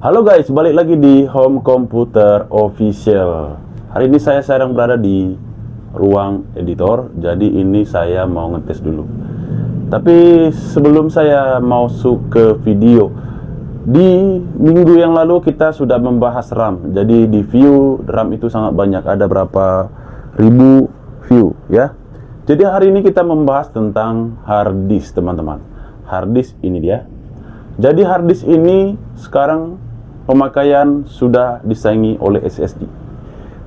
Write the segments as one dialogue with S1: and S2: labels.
S1: Halo guys, balik lagi di Home Computer Official. Hari ini saya sedang berada di ruang editor. Jadi ini saya mau ngetes dulu. Tapi sebelum saya masuk ke video, di minggu yang lalu kita sudah membahas RAM. Jadi di view RAM itu sangat banyak, ada berapa ribu view ya. Jadi hari ini kita membahas tentang hard disk, teman-teman. Hard disk ini dia. Jadi hard disk ini sekarang pemakaian sudah disaingi oleh SSD.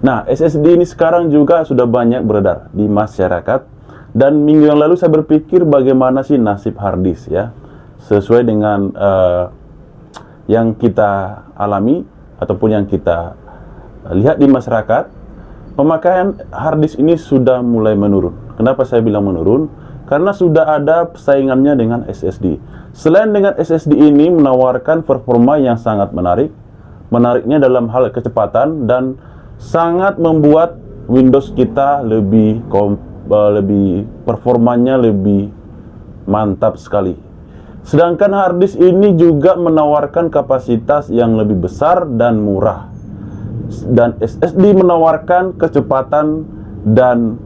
S1: Nah, SSD ini sekarang juga sudah banyak beredar di masyarakat. Dan minggu yang lalu saya berpikir bagaimana sih nasib hard disk ya, sesuai dengan yang kita alami ataupun yang kita lihat di masyarakat. Pemakaian hard disk ini sudah mulai menurun. Kenapa saya bilang menurun? Karena sudah ada persaingannya dengan SSD. Selain dengan SSD ini menawarkan performa yang sangat menarik. Menariknya dalam hal kecepatan dan sangat membuat Windows kita lebih performanya lebih mantap sekali. Sedangkan hard disk ini juga menawarkan kapasitas yang lebih besar dan murah. Dan SSD menawarkan kecepatan dan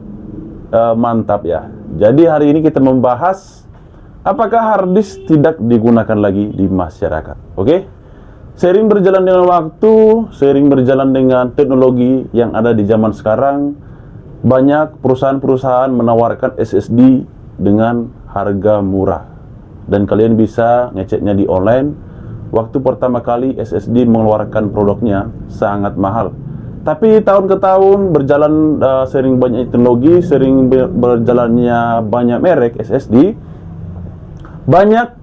S1: mantap ya. Jadi hari ini kita membahas apakah hard disk tidak digunakan lagi di masyarakat. Oke? Seiring berjalan dengan waktu, seiring berjalan dengan teknologi yang ada di zaman sekarang, banyak perusahaan-perusahaan menawarkan SSD dengan harga murah. Dan kalian bisa ngeceknya di online. Waktu pertama kali SSD mengeluarkan produknya sangat mahal. Tapi tahun ke tahun berjalan, sering banyak teknologi, sering berjalannya banyak merek SSD, banyak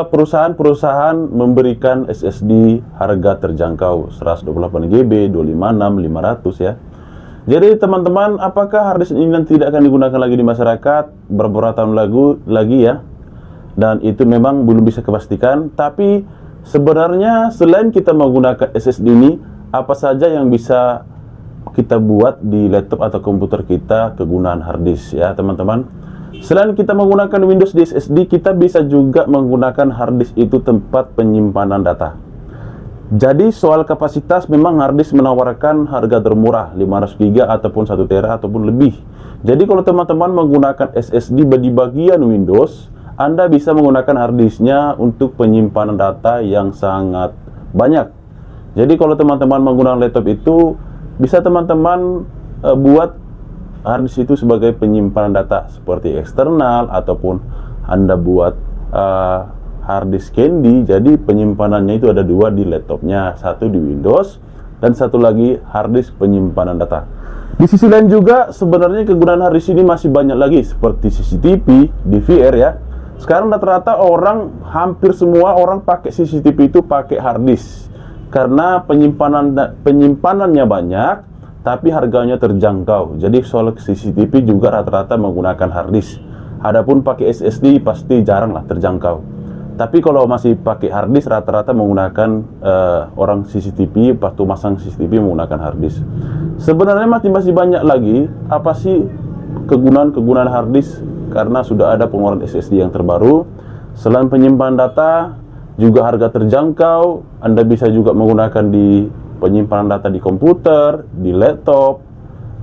S1: perusahaan-perusahaan memberikan SSD harga terjangkau 128 GB, 256, 500 ya. Jadi teman-teman, apakah hard disk ini nanti tidak akan digunakan lagi di masyarakat beberapa tahun lagi ya? Dan itu memang belum bisa kepastikan. Tapi sebenarnya selain kita menggunakan SSD ini, apa saja yang bisa kita buat di laptop atau komputer kita kegunaan hard disk ya teman-teman. Selain kita menggunakan Windows di SSD, kita bisa juga menggunakan hard disk itu tempat penyimpanan data. Jadi soal kapasitas memang hard disk menawarkan harga termurah 500 GB ataupun 1 tera ataupun lebih. Jadi kalau teman-teman menggunakan SSD di bagian Windows, Anda bisa menggunakan hard disknya untuk penyimpanan data yang sangat banyak. Jadi kalau teman-teman menggunakan laptop itu, bisa teman-teman buat hard disk itu sebagai penyimpanan data seperti eksternal, ataupun Anda buat hard disk candy. Jadi penyimpanannya itu ada dua di laptopnya, satu di Windows dan satu lagi hard disk penyimpanan data. Di sisi lain juga sebenarnya kegunaan hard disk ini masih banyak lagi seperti CCTV, DVR ya. Sekarang rata-rata hampir semua orang pakai CCTV itu pakai hard disk. Karena penyimpanannya banyak, tapi harganya terjangkau. Jadi soal CCTV juga rata-rata menggunakan hard disk. Adapun pakai SSD pasti jarang lah terjangkau. Tapi kalau masih pakai hard disk, rata-rata menggunakan orang CCTV, waktu masang CCTV menggunakan hard disk. Sebenarnya masih banyak lagi apa sih kegunaan hard disk, karena sudah ada pengeluaran SSD yang terbaru. Selain penyimpanan data, juga harga terjangkau. Anda bisa juga menggunakan di penyimpanan data di komputer, di laptop,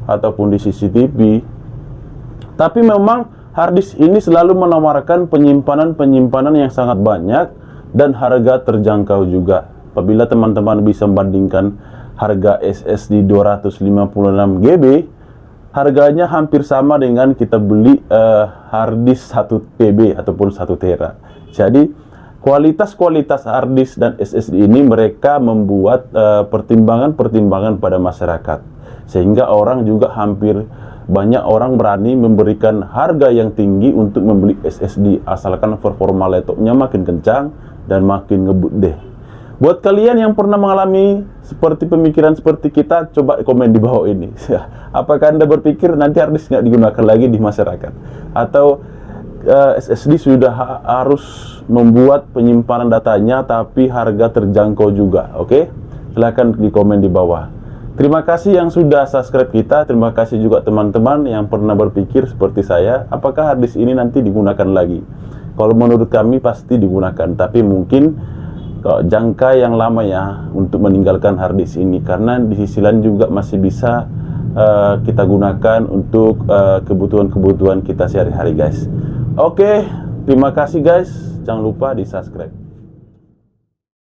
S1: ataupun di CCTV. Tapi memang hard disk ini selalu menawarkan penyimpanan yang sangat banyak dan harga terjangkau juga. Apabila teman-teman bisa membandingkan harga SSD 256 GB, harganya hampir sama dengan kita beli hard disk 1 TB ataupun 1 tera. Jadi kualitas hard disk dan SSD ini mereka membuat pertimbangan-pertimbangan pada masyarakat, sehingga orang juga banyak orang berani memberikan harga yang tinggi untuk membeli SSD asalkan performa laptopnya makin kencang dan makin ngebut deh. Buat kalian yang pernah mengalami pemikiran seperti kita, coba komen di bawah ini. Apakah Anda berpikir nanti hard disk nggak digunakan lagi di masyarakat, atau SSD sudah harus membuat penyimpanan datanya tapi harga terjangkau juga? Oke? Silahkan di komen di bawah. Terima kasih yang sudah subscribe kita. Terima kasih juga teman-teman yang pernah berpikir seperti saya, apakah hard disk ini nanti digunakan lagi? Kalau menurut kami pasti digunakan, tapi mungkin jangka yang lama ya untuk meninggalkan harddisk ini, karena di sisi lain juga masih bisa kita gunakan untuk kebutuhan-kebutuhan kita sehari-hari guys. Oke, terima kasih guys, jangan lupa di subscribe.